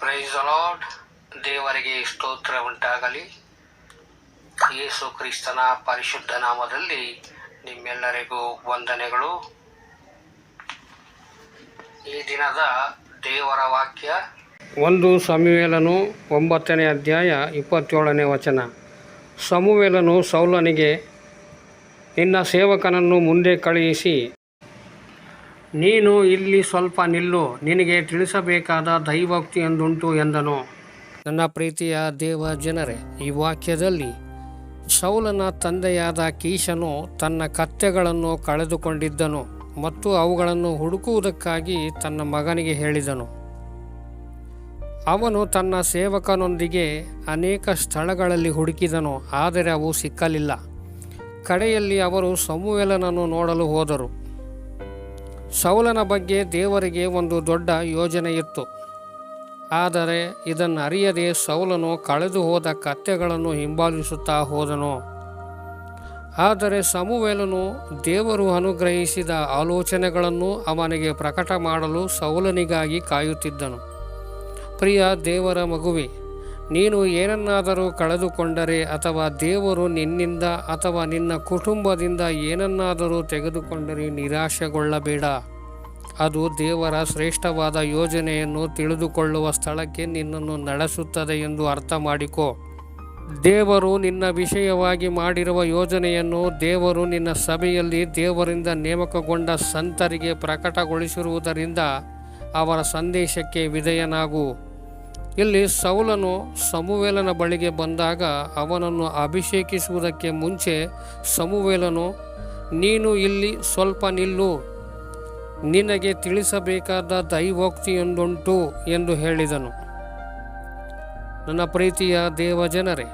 Praise the lord. ದೇವರಿಗೆ ಸ್ತೋತ್ರ ಉಂಟಾಗಲಿ. ಯೇಸು ಕ್ರಿಸ್ತನ ಪರಿಶುದ್ಧ ನಾಮದಲ್ಲಿ ನಿಮ್ಮೆಲ್ಲರಿಗೂ ವಂದನೆಗಳು. ಈ ದಿನದ ದೇವರ ವಾಕ್ಯ 1 ಸಮುವೇಲನು 9ನೇ ಅಧ್ಯಾಯ 27ನೇ ವಚನ. ಸಮುವೇಲನು ಸೌಲನಿಗೆ, ನಿನ್ನ ಸೇವಕನನ್ನು ಮುಂದೆ ಕಳುಹಿಸಿ ನೀನು ಇಲ್ಲಿ ಸ್ವಲ್ಪ ನಿಲ್ಲು, ನಿನಗೆ ತಿಳಿಸಬೇಕಾದ ದೈವೋಕ್ತಿಯೊಂದುಂಟು ಎಂದನು. ನನ್ನ ಪ್ರೀತಿಯ ದೇವ ಜನರೇ, ಈ ವಾಕ್ಯದಲ್ಲಿ ಸೌಲನ ತಂದೆಯಾದ ಕೀಷನು ತನ್ನ ಕತ್ತೆಗಳನ್ನು ಕಳೆದುಕೊಂಡಿದ್ದನು ಮತ್ತು ಅವುಗಳನ್ನು ಹುಡುಕುವುದಕ್ಕಾಗಿ ತನ್ನ ಮಗನಿಗೆ ಹೇಳಿದನು. ಅವನು ತನ್ನ ಸೇವಕನೊಂದಿಗೆ ಅನೇಕ ಸ್ಥಳಗಳಲ್ಲಿ ಹುಡುಕಿದನು, ಆದರೆ ಅವು ಸಿಕ್ಕಲಿಲ್ಲ. ಕಡೆಯಲ್ಲಿ ಅವರು ಸಮುವೇಲನನ್ನು ನೋಡಲು ಹೋದರು. ಸೌಲನ ಬಗ್ಗೆ ದೇವರಿಗೆ ಒಂದು ದೊಡ್ಡ ಯೋಜನೆಯಿತ್ತು. ಆದರೆ ಇದನ್ನು ಅರಿಯದೆ ಸೌಲನು ಕಳೆದು ಹೋದ ಕತ್ತೆಗಳನ್ನು ಹಿಂಬಾಲಿಸುತ್ತಾ ಹೋದನು. ಆದರೆ ಸಮುವೇಲನು ದೇವರು ಅನುಗ್ರಹಿಸಿದ ಆಲೋಚನೆಗಳನ್ನು ಅವನಿಗೆ ಪ್ರಕಟ ಮಾಡಲು ಸೌಲನಿಗಾಗಿ ಕಾಯುತ್ತಿದ್ದನು. ಪ್ರಿಯ ದೇವರ ಮಗುವೆ, ನೀನು ಏನನ್ನಾದರೂ ಕಳೆದುಕೊಂಡರೆ ಅಥವಾ ದೇವರು ನಿನ್ನಿಂದ ಅಥವಾ ನಿನ್ನ ಕುಟುಂಬದಿಂದ ಏನನ್ನಾದರೂ ತೆಗೆದುಕೊಂಡರೆ ನಿರಾಶೆಗೊಳ್ಳಬೇಡ. ಅದು ದೇವರ ಶ್ರೇಷ್ಠವಾದ ಯೋಜನೆಯನ್ನು ತಿಳಿದುಕೊಳ್ಳುವ ಸ್ಥಳಕ್ಕೆ ನಿನ್ನನ್ನು ನಡೆಸುತ್ತದೆ ಎಂದು ಅರ್ಥ ಮಾಡಿಕೊ. ದೇವರು ನಿನ್ನ ವಿಷಯವಾಗಿ ಮಾಡಿರುವ ಯೋಜನೆಯನ್ನು ದೇವರು ನಿನ್ನ ಸಭೆಯಲ್ಲಿ ದೇವರಿಂದ ನೇಮಕಗೊಂಡ ಸಂತರಿಗೆ ಪ್ರಕಟಗೊಳಿಸಿರುವುದರಿಂದ ಅವರ ಸಂದೇಶಕ್ಕೆ ವಿಧೇಯನಾಗು. ಇಲ್ಲಿ ಸೌಲನು ಸಮುವೇಲನ ಬಳಿಗೆ ಬಂದಾಗ ಅವನನ್ನು ಅಭಿಷೇಕಿಸುವುದಕ್ಕೆ ಮುಂಚೆ ಸಮುವೇಲನು, ನೀನು ಇಲ್ಲಿ ಸ್ವಲ್ಪ ನಿಲ್ಲು, ನಿನಗೆ ತಿಳಿಸಬೇಕಾದ ದೈವೋಕ್ತಿಯೊಂದುಂಟು ಎಂದು ಹೇಳಿದನು. ನನ್ನ ಪ್ರೀತಿಯ ದೇವಜನರೇ,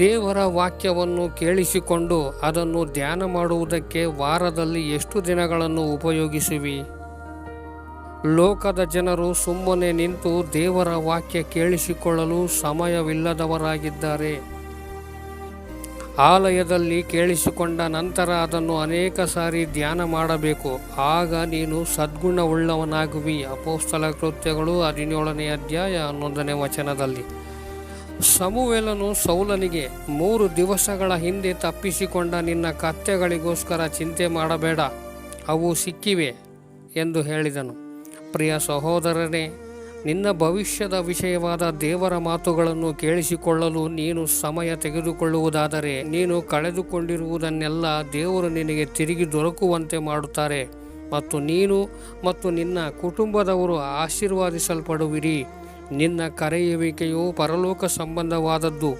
ದೇವರ ವಾಕ್ಯವನ್ನು ಕೇಳಿಸಿಕೊಂಡು ಅದನ್ನು ಧ್ಯಾನ ಮಾಡುವುದಕ್ಕೆ ವಾರದಲ್ಲಿ ಎಷ್ಟು ದಿನಗಳನ್ನು ಉಪಯೋಗಿಸುವಿ? ಲೋಕದ ಜನರು ಸುಮ್ಮನೆ ನಿಂತು ದೇವರ ವಾಕ್ಯ ಕೇಳಿಸಿಕೊಳ್ಳಲು ಸಮಯವಿಲ್ಲದವರಾಗಿದ್ದಾರೆ. ಆಲಯದಲ್ಲಿ ಕೇಳಿಸಿಕೊಂಡ ನಂತರ ಅದನ್ನು ಅನೇಕ ಸಾರಿ ಧ್ಯಾನ ಮಾಡಬೇಕು, ಆಗ ನೀನು ಸದ್ಗುಣವುಳ್ಳವನಾಗುವಿ. ಅಪೊಸ್ತಲ ಕೃತ್ಯಗಳು 17ನೇ ಅಧ್ಯಾಯ 11ನೇ ವಚನದಲ್ಲಿ. ಸಮುವೇಲನು ಸೌಲನಿಗೆ, 3 ದಿವಸಗಳ ಹಿಂದೆ ತಪ್ಪಿಸಿಕೊಂಡ ನಿನ್ನ ಕತ್ತೆಗಳಿಗೋಸ್ಕರ ಚಿಂತೆ ಮಾಡಬೇಡ, ಅವು ಸಿಕ್ಕಿವೆ ಎಂದು ಹೇಳಿದನು. ಪ್ರಿಯ ಸಹೋದರನೇ, ನಿನ್ನ ಭವಿಷ್ಯದ ವಿಷಯವಾದ ದೇವರ ಮಾತುಗಳನ್ನು ಕೇಳಿಸಿಕೊಳ್ಳಲು ನೀನು ಸಮಯ ತೆಗೆದುಕೊಳ್ಳುವುದಾದರೆ ನೀನು ಕಳೆದುಕೊಂಡಿರುವುದನ್ನೆಲ್ಲ ದೇವರು ನಿನಗೆ ತಿರುಗಿ ದೊರಕುವಂತೆ ಮಾಡುತ್ತಾರೆ ಮತ್ತು ನೀನು ಮತ್ತು ನಿನ್ನ ಕುಟುಂಬದವರು ಆಶೀರ್ವಾದಿಸಲ್ಪಡುವಿರಿ. ನಿನ್ನ ಕರೆಯುವಿಕೆಯು ಪರಲೋಕ ಸಂಬಂಧವಾದದ್ದು.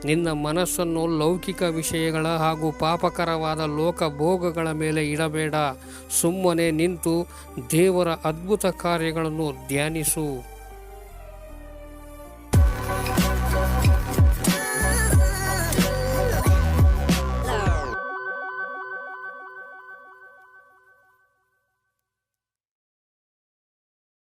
ನಿನ್ನ ಮನಸ್ಸನ್ನು ಲೌಕಿಕ ವಿಷಯಗಳ ಹಾಗೂ ಪಾಪಕರವಾದ ಲೋಕ ಭೋಗಗಳ ಮೇಲೆ ಇಡಬೇಡ. ಸುಮ್ಮನೆ ನಿಂತು ದೇವರ ಅದ್ಭುತ ಕಾರ್ಯಗಳನ್ನು ಧ್ಯಾನಿಸು.